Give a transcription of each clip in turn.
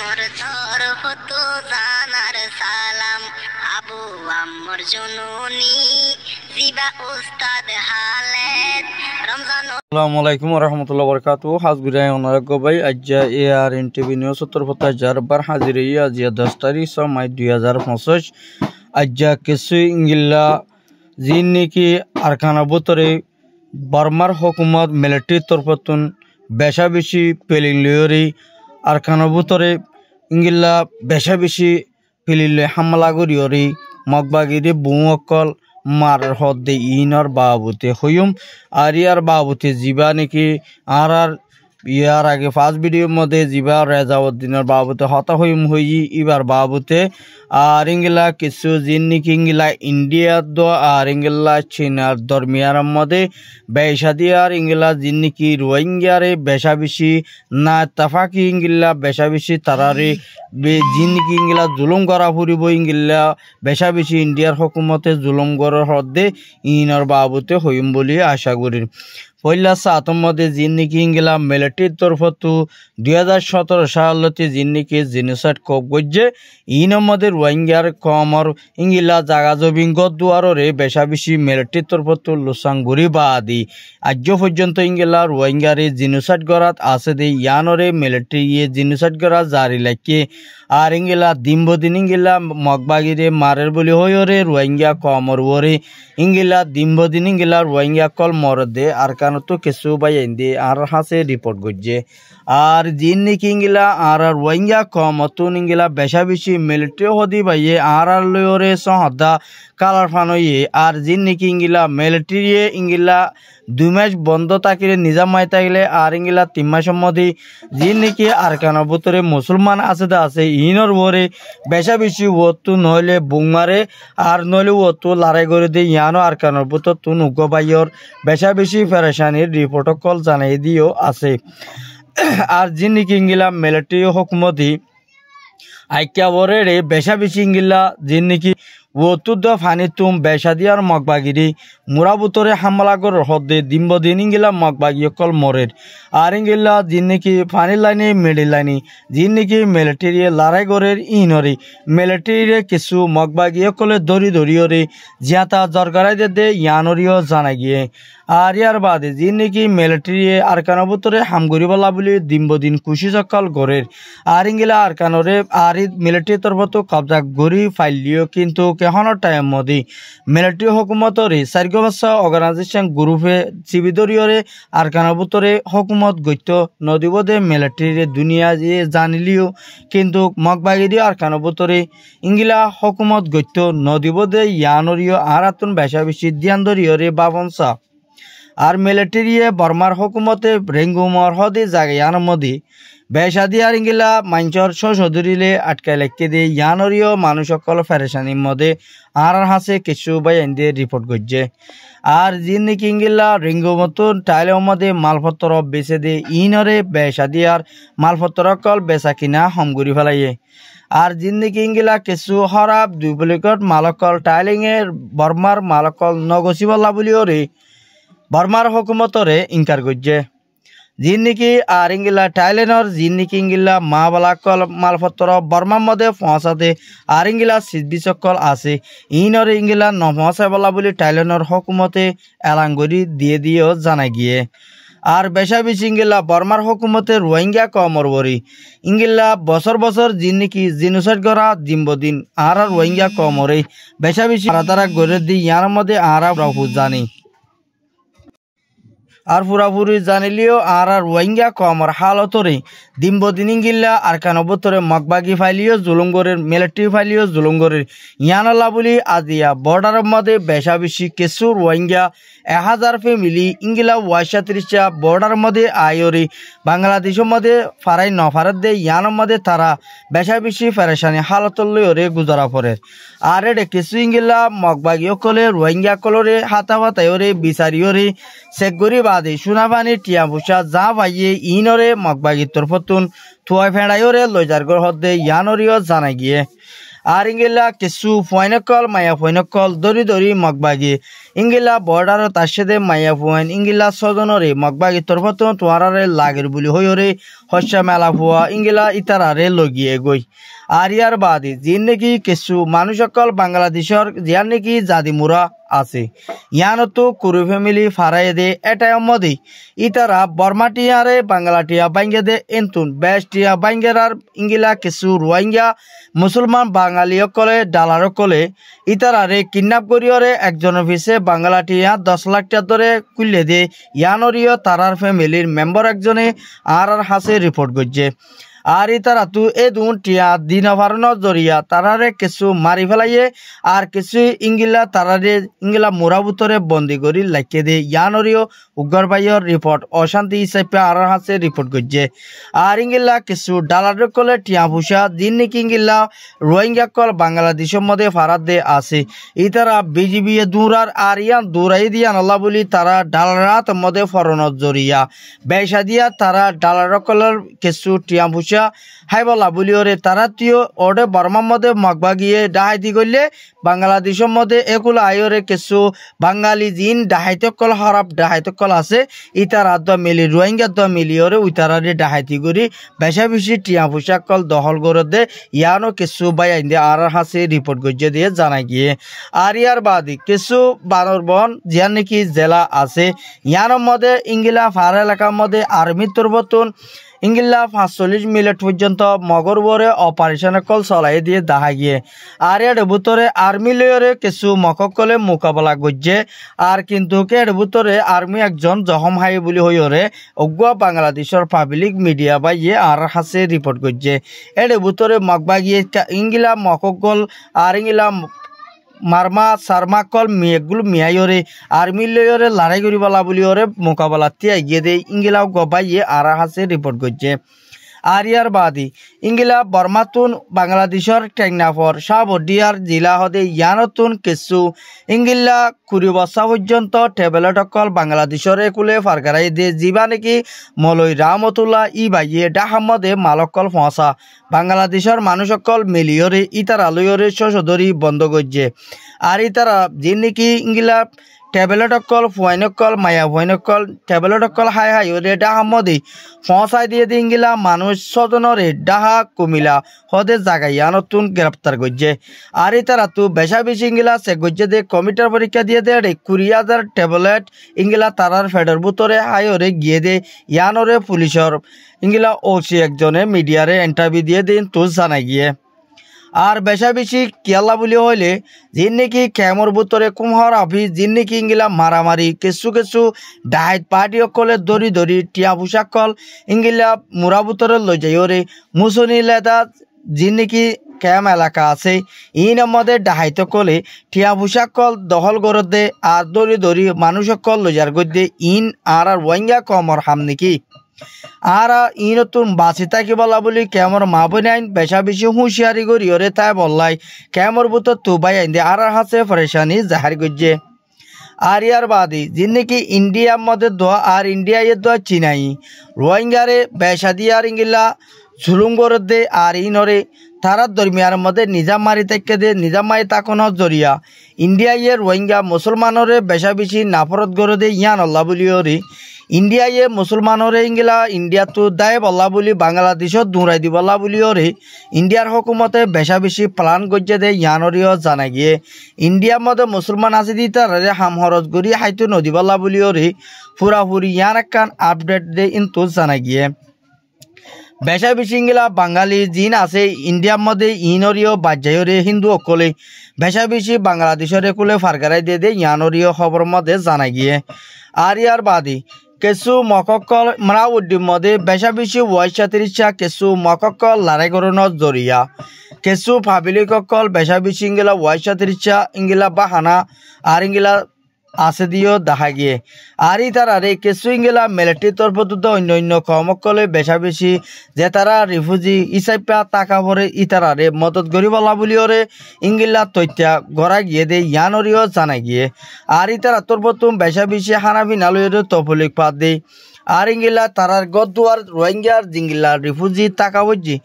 মোর তরফ তো জানার সালাম আবু আম্মর জননী জিবা উস্তাদ হালেদ রমজান। আসসালামু আলাইকুম ওয়া রাহমাতুল্লাহি ওয়া বারাকাতুহু। হাজগুরাই অনারগ ভাই আজ্জা এআরএন টিভি নিউজ 70 বার হাজির হই আজিয়া 10 তারিখ মাই 2025 আজ্জা কিছু ইংলা জিন নাকি আরকানা বতরে বার্মার হুকুমত মিলিটারি তরফতুন বেশা বেশি পেলিং লিওরি আরকানা বতরে ইংলা বেশা বেশি পেলিলে হামলা করিওরি মগবাগিরে বুমকল মার হদ্দে ইনর বাবুতে হইম আর ইয়ার বাবুতে জিবা নাকি আর ইয়ার আগে ফার্স্ট ভিডিওর মধ্যে জিবা রেজাউদ্দিনের বাবুতে হতা হইম হই এবার বাবুতে আর ইংলা কিছু জিন নাকি ইংলা ইন্ডিয়ার দো আর ইংলা চীনার দরমিয়ার মধ্যে বেশা দিয়ার ইংলা জিন নাকি রোহিঙ্গারে বেশা বেশি না তাফাকি ইংলা বেশা বেশি তারারে জিন নাকি ইংলা জুলুম করা ফুরিব ইংলা বেশা বেশি ইন্ডিয়ার হুকুমতে জুলুম করার হদ্দে ইনর বাবুতে হইম বলে আশা করি। পয়লা সাতম মধ্যে জিন নাকি ইংলা মিলিটারির তরফতো 2017 সালতে জিন নাকি জেনোসাইড কব গজ্জে ইনর মধ্যে রোহিঙ্গার কমর ইংলা জাগা জবিং গদুয়ারে বেশা বেশি মিলিটারির তরফতো লোসাং ঘুরি বা আদি আজ পর্যন্ত ইংলা রোহিঙ্গারে জেনোসাইড গরাত আছে দে ইয়ানরে মিলিটারি জেনোসাইড গরা জারি লাগে আর ইংলা দিনবদিন ইংলা মগবাগিরে মারের বলি হইরে রোহিঙ্গা কমর ওরে ইংলা দিনবদিন ইংলা রোহিঙ্গা কল মরদে আর কারণতো কিছু বাইন দে আর হাসে রিপোর্ট গজ্জে আর জিন নাকি ইংলা আর রোহিঙ্গা কমতুন ইংলা বেশা বেশি মিলিটারি হদি বাইয়ে আর লয়রে সহদা কালার ফানইয়ে আর জিন নাকি ইংলা মিলিটারি ইংলা 2 মাস বন্ধ থাকিলে নিজামাই থাকিলে আর ইংলা 3 মাসের মধ্যে জিন নাকি আরকানের ভিতরে মুসলমান আছে দা আছে ইনর ওরে বেশা বেশি ওতু নইলে বুংমারে আর নইলে ওতু লড়াই করে দিয়ে ইয়ানো আরকানের ভিতর তুন উগ্রবাইয়র বেশা বেশি ফেরেশানির রিপোর্ট কল জানাই দিও আছে। আর জিন নাকি ইংলা মিলিটারি হুকুমতি আইকা ওরে রে বেশা বেশি ইংলা জিন নাকি ওতুদ ফানি তুম বেশা দিয়ার মগবাগিরি মুরাবুতরে হামলা কর হদ্দে দিনবদিন ইংলা মগবাগি কল মরের আর ইংলা জিন নাকি ফানি লাইনে মিডিল লাইনে জিন নাকি মিলিটারি লড়াই গরের ইনরে মিলিটারি কিছু মগবাগি কলে দড়ি দড়িয়রে জিয়াতা জরগারাই দে ইয়ানরিও জানা গিয়ে আর ইয়ার বাদে জিন নাকি মিলিটারি আরকানের ভিতরে হামগুরি বলা বলে দিনবদিন খুশি সকাল গরের আর ইংলা আরকানরে আর মিলিটারি তরফতো কবজা গড়ি ফাইলিও কিন্তু কেহনের টাইম মধ্যে মিলিটারি হুকুমতরে 4 বছর অর্গানাইজেশন গ্রুপে চিবিদরিয়রে আরকানের ভিতরে হুকুমত গত্য নদীবদে মিলিটারি দুনিয়া যে জানিলিও কিন্তু মগবাগিরি আরকানের ভিতরে ইংলা হুকুমত গত্য নদীবদে ইয়ানরিও আর আতুন বেশা বেশি ধ্যান দরিয়রে বাবনসা আর মিলিটারি বর্মার হুকুমতে রেঙ্গুমর হদে জায়গার মধ্যে বেশা দিয়ার ইংলা মাঞ্চর সদরিলে আটকাই লেখকে দিয়ে ইয়ানরিও মানুষ সকল ফেরেশানির মধ্যে আর হাসে কিছু বাইন দিয়ে রিপোর্ট করছে আর জিন নাকি ইংলা রেঙ্গুমতন টাইলের মধ্যে মালপত্র বেচে দিয়ে ইনরে বেশা দিয়ার মালপত্র কল বেচা কিনা হমগুড়ি ফেলাইয়ে আর জিন নাকি ইংলা কিছু হরাব ডুপ্লিকেট মালকল টাইলিংয়ের বর্মার মালকল নগসিবলা বলিও রে বর্মার হুকুমতরে ইনকার করছে জিন নাকি আর ইংলা টাইলেনর জিন নাকি ইংলা মা বালাকল মালপত্র বর্মার মধ্যে পৌঁছাতে আর ইংলা সিদ্বিসকল আছে ইনরে ইংলা নপৌঁছায় বলা বলে টাইলেনর হুকুমতে এলাঙ্গরি দিয়ে দিয়েও জানা গিয়ে আর বেশা বেশি ইংলা বর্মার হুকুমতে রোহিঙ্গা কমর বরি ইংলা বছর বছর জিন নাকি জিনোসাইড করা দিনবদিন আর রোহিঙ্গা কমরে বেশা বেশি তারা গড়ে দি ইয়ার মধ্যে আর জানি আর পুরাপুরি জানিলিও আর রোহিঙ্গা কমর হালতরে দিনবদিন ইংলা আর কানবতরে মগবাগি ফাইলিও জুলুমগরের মিলিটারি ফাইলিও জুলুমগরের ইয়ানাল্লা বলি আজিয়া বর্ডারের মধ্যে বেশা বেশি কিছু রোহিঙ্গা 1000 ফ্যামিলি ইংলা 38টা বর্ডারের মধ্যে আয়রে বাংলাদেশের মধ্যে ফারাই নফারত দে ইয়ানের মধ্যে তারা বেশা বেশি ফেরেশানি হালত লইরে গুজারা পড়ে আর এডে কিছু ইংলা মগবাগি কলে রোহিঙ্গা কলরে হাতা বাতায়রে বিচারিয়রে সেগরি বাদে সোনাপানি টিয়া পুষা যা ভাইয়ে ইনরে মগবাগির তরফতুন থুয়াই ফেড়াইরে লইজারগর হদ্দে ইয়ানরিও জানা গিয়ে আর ইঙ্গিলা কিছু ফয়নকল মায়া ফয়নকল দরি দরি মগবাগি ইঙ্গিলা বর্ডার তার সাথে মায়া ফুয়াইন ইঙ্গিলা সজনরে মগবাগি তরফত তোয়ারারে লাগের বুলি হইরে হস্যা মেলা ফুয়া ইঙ্গিলা ইতারারে লগিয়ে গই আর ইয়ার বাদে যিন নাকি কিছু মানুষ সকল বাংলাদেশের যার নাকি জাদিমুরা আছে ইয়ানতো কুরু ফ্যামিলি ফারাই দে এটাই মধ্যে ইতারা বর্মাটিয়ারে বাংলাটিয়া বাইঙ্গে দে এন্তুন বেস্টিয়া বাইঙ্গেরার ইঙ্গিলা কিছু রোহিঙ্গা মুসলমান বাঙালি সকলে ডালার সকলে ইতারারে কিডন্যাপ করিয়রে একজনের পিছে বাংলাটিয়া 10 লাখ টাকা ধরে কুলে দে ইয়ানরিও তারার ফ্যামিলির মেম্বার একজনে আর হাসে রিপোর্ট করছে আর ইতারা তু এ দুন টিয়া দিন ভারণর জরিয়া তারারে কিছু মারি ফেলাইয়ে আর কিছু ইঙ্গিলা তারারে ইঙ্গিলা মোরাবুতরে বন্দি করি লাইকে দে ইয়ানরিও উগ্রবাহীর রিপোর্ট অশান্তি হিসাবে আর হাসে রিপোর্ট করছে আর ইঙ্গিলা কিছু ডালার কলে টিয়া ভুষা দিন নাকি ইঙ্গিলা রোহিঙ্গা কল বাংলাদেশের মধ্যে ফারাত দে আছে ইতারা বিজিবি দূরার আর ইয়ান দূরাই দিয়ান আল্লাহ বলি তারা ডালারাত মধ্যে ফরণর জরিয়া বেসা দিয়া তারা ডালার কলের কিছু টিয়া ভুষা হাই বলা বলি ওরে তারা তিও ওরে বর্মার মধ্যে মগবা গিয়ে ডাহাইতি করলে বাংলাদেশের মধ্যে এগুলো আয়রে কিছু বাঙালি জিন ডাহাইতে কল হরাপ ডাহাইতে কল আছে ইতার আদ মিলি রোহিঙ্গা দ মিলি ওরে উইতারে ডাহাইতি করি বেশা বেশি টিয়া পোশাক কল দখল করে দে ইয়ানো কিছু বাই আইন দে আর হাসে রিপোর্ট গজ্জে দিয়ে জানাই গিয়ে আর ইয়ার বাদে কিছু বানরবন জিয়ার নাকি জেলা আছে ইয়ানোর মধ্যে ইঙ্গিলা ফার এলাকার মধ্যে আর্মির তরফতুন ইঙ্গিল্লা 45 মিনিট পর্যন্ত মগরবরে অপারেশন কল চলাই দিয়ে দেখা গিয়ে আর এর ভিতরে আর্মি লেয়ারে কিছু মককলে মোকাবেলা করছে আর কিন্তু এর ভিতরে আর্মি একজন জখম হাই বলি হইরে অজ্ঞ বাংলাদেশের পাবলিক মিডিয়া বা ইয়ে আর হাসে রিপোর্ট করছে এর ভিতরে মগবা গিয়ে ইঙ্গিলা মককল আর ইঙ্গিলা মারমা সারমা কল মেয়েগুলো মিয়াইরে আর্মি লয়রে লড়াই করিবলা বলি ওরে মোকাবেলা তিয়া গিয়ে দে ইঙ্গিলাও গবাইয়ে আর হাসে রিপোর্ট করছে আর ইয়ার বাদী ইঙ্গিলা বর্মাতুন বাংলাদেশের টেকনাফর সাবডিয়ার জিলা হদে ইয়ানতুন কিছু ইঙ্গিলা 20 বছর পর্যন্ত টেবলেট অকল বাংলাদেশের একুলে ফারগারাই দে যিবা নাকি মলই রামতুল্লাহ ই বাইয়ে ডাহামদে মালকল ফসা বাংলাদেশের মানুষ সকল মিলিয়রে ইতারালয়রে সশদরি বন্ধ করছে আর ইতারা যে নাকি ইঙ্গিলা টেবলেট অকল ফুয়াইনকল মায়া ফুয়াইনকল টেবলেট অকল হাই হাই ওরে ডাহামদে ফসাই দিয়ে ইঙ্গিলা মানুষ স্বজনরে ডাহা কুমিলা হদে জাগাইয়া নতুন গ্রেপ্তার করছে আর ইতারা তো বেশা বেশি ইঙ্গিলা সে করছে দে কমিটার পরীক্ষা দিয়ে দে 20,000 ট্যাবলেট ইঙ্গিলা তারার ফেডার ভিতরে হাইরে গিয়ে দে ইয়ানরে পুলিশের ইঙ্গিলা ওসি একজনে মিডিয়ারে ইন্টারভিউ দিয়ে দিন তো জানাই গিয়ে আর বেশা বেশি কেলা বলি হইলে যিন নাকি ক্যামর ভিতরে কুমহর অফিস যিন নাকি ইঙ্গিলা মারামারি কিছু কিছু ডাইট পার্টি অকলে দরি দরি টিয়া পোশাক কল ইঙ্গিলা মুরা ভিতরে লই যাই ওরে মুসনি লেদা যিন নাকি ক্যাম এলাকা আছে ইন মধ্যে ডাহাইত কলে টিয়া পোশাক কল দখল করে দে আর দরি দরি মানুষ কল লই যার গদ্দে ইন আর রোহিঙ্গা কমর হাম নাকি আর ই নতুন বাঁচি থাকি বলা বলি কেমর মা বোন আইন বেশা বেশি হুঁশিয়ারি করি ওরে তাই বললাই কেমর বুতর তুবাই আইন দে আর হাসে পরেশানি জাহার করছে আর ইয়ার বাদে যিনি নাকি ইন্ডিয়ার মধ্যে দোয়া আর ইন্ডিয়ায় দোয়া চিনাই রোহিঙ্গারে বেশা দিয়ে আর ইঙ্গিলা ঝুলুম করে দে আর ইনরে তারার দরমিয়ার মধ্যে নিজাম মারি থেকে দে নিজাম মারি তাকনের জরিয়া ইন্ডিয়ায় রোহিঙ্গা মুসলমানরে বেশা বেশি নাফরত করে দে ইয়ান আল্লাহ বলি ওরে ইন্ডিয়ায় মুসলমানরে ইঙ্গিলা ইন্ডিয়া তো দায় বল্লা বলি বাংলাদেশত দৌড়াই দি বল্লা বলি ওরে ইন্ডিয়ার হকুমতে বেশা বেশি প্লান করছে দে ইয়ানরিও জানা গিয়ে ইন্ডিয়ার মধ্যে মুসলমান আছে দি তারে হামহরত করি হাইতো নদী বল্লা বলি ওরে পুরাপুরি ইয়ান একখান আপডেট দে ইন্তু জানা গিয়ে বেশা বেশি ইঙ্গিলা বাঙালি জিন আছে ইন্ডিয়ার মধ্যে ইনরিও বাজ্যায়রে হিন্দু অকলে বেশা বেশি বাংলাদেশের একুলে ফারগারাই দিয়ে দে ইয়ানরিও খবর মধ্যে জানা গিয়ে আর ইয়ার বাদে কিছু মককল মারাউদ্দিন মধ্যে বেশা বেশি ওয়াইশা তিরিশা কিছু মককল লড়াই করানোর জরিয়া কিছু পাবলিককল বেশা বেশি ইঙ্গিলা ওয়াইশা তিরিশা ইঙ্গিলা বাহানা আর ইঙ্গিলা আছে দিও দেখা গিয়ে আর ই তারারে কিছু ইঙ্গিলা মিলিটারি তরফ অন্য অন্য কর্মকলে বেশা বেশি যে তারা রিফিউজি ইসাইপা টাকা ভরে ই তারারে মদত গরিবলা বলি ওরে ইঙ্গিলা তথ্যা গড়া গিয়ে দে ইয়ানরিও জানা গিয়ে আর ই তারা তরফ বেশা বেশি হানাবি নালুয়ের তফলিক পাত দে আর ইঙ্গিলা তারার গদুয়ার রোহিঙ্গার জিঙ্গিলা রিফিউজি টাকা বুঝি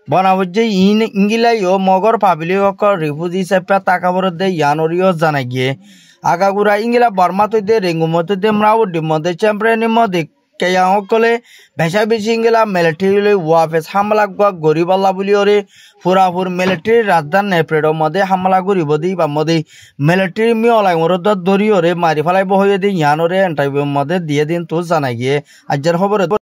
বনাবজ্জে in ইঙ্গিলাই O Magar public refugee সেপা তাকাবর দে ইয়ানরিও জানাই গিয়ে আগাগুড়া ইঙ্গিলা বর্মা তৈদে রেঙ্গুমতে মরাউদ্দি মধ্যে চ্যাম্পিয়নের মধ্যে কেয়াসকলে ভেসা বেশি ইঙ্গিলা মিলিটারি ওয়াফেস হামলা গরিব আল্লাহ বলি ওরে ফুরাফুর মিলিটারি রাজধানী নেপ্রেডর মধ্যে হামলা গরিব দি বা মধ্যে মিলিটারি মিয়লাই মরদ ধরি ওরে মারি ফেলাইব হয়ে দিন ইয়ানরে এন্টারভিউর মধ্যে দিয়ে দিন তো জানাই গিয়ে আজ্জার খবর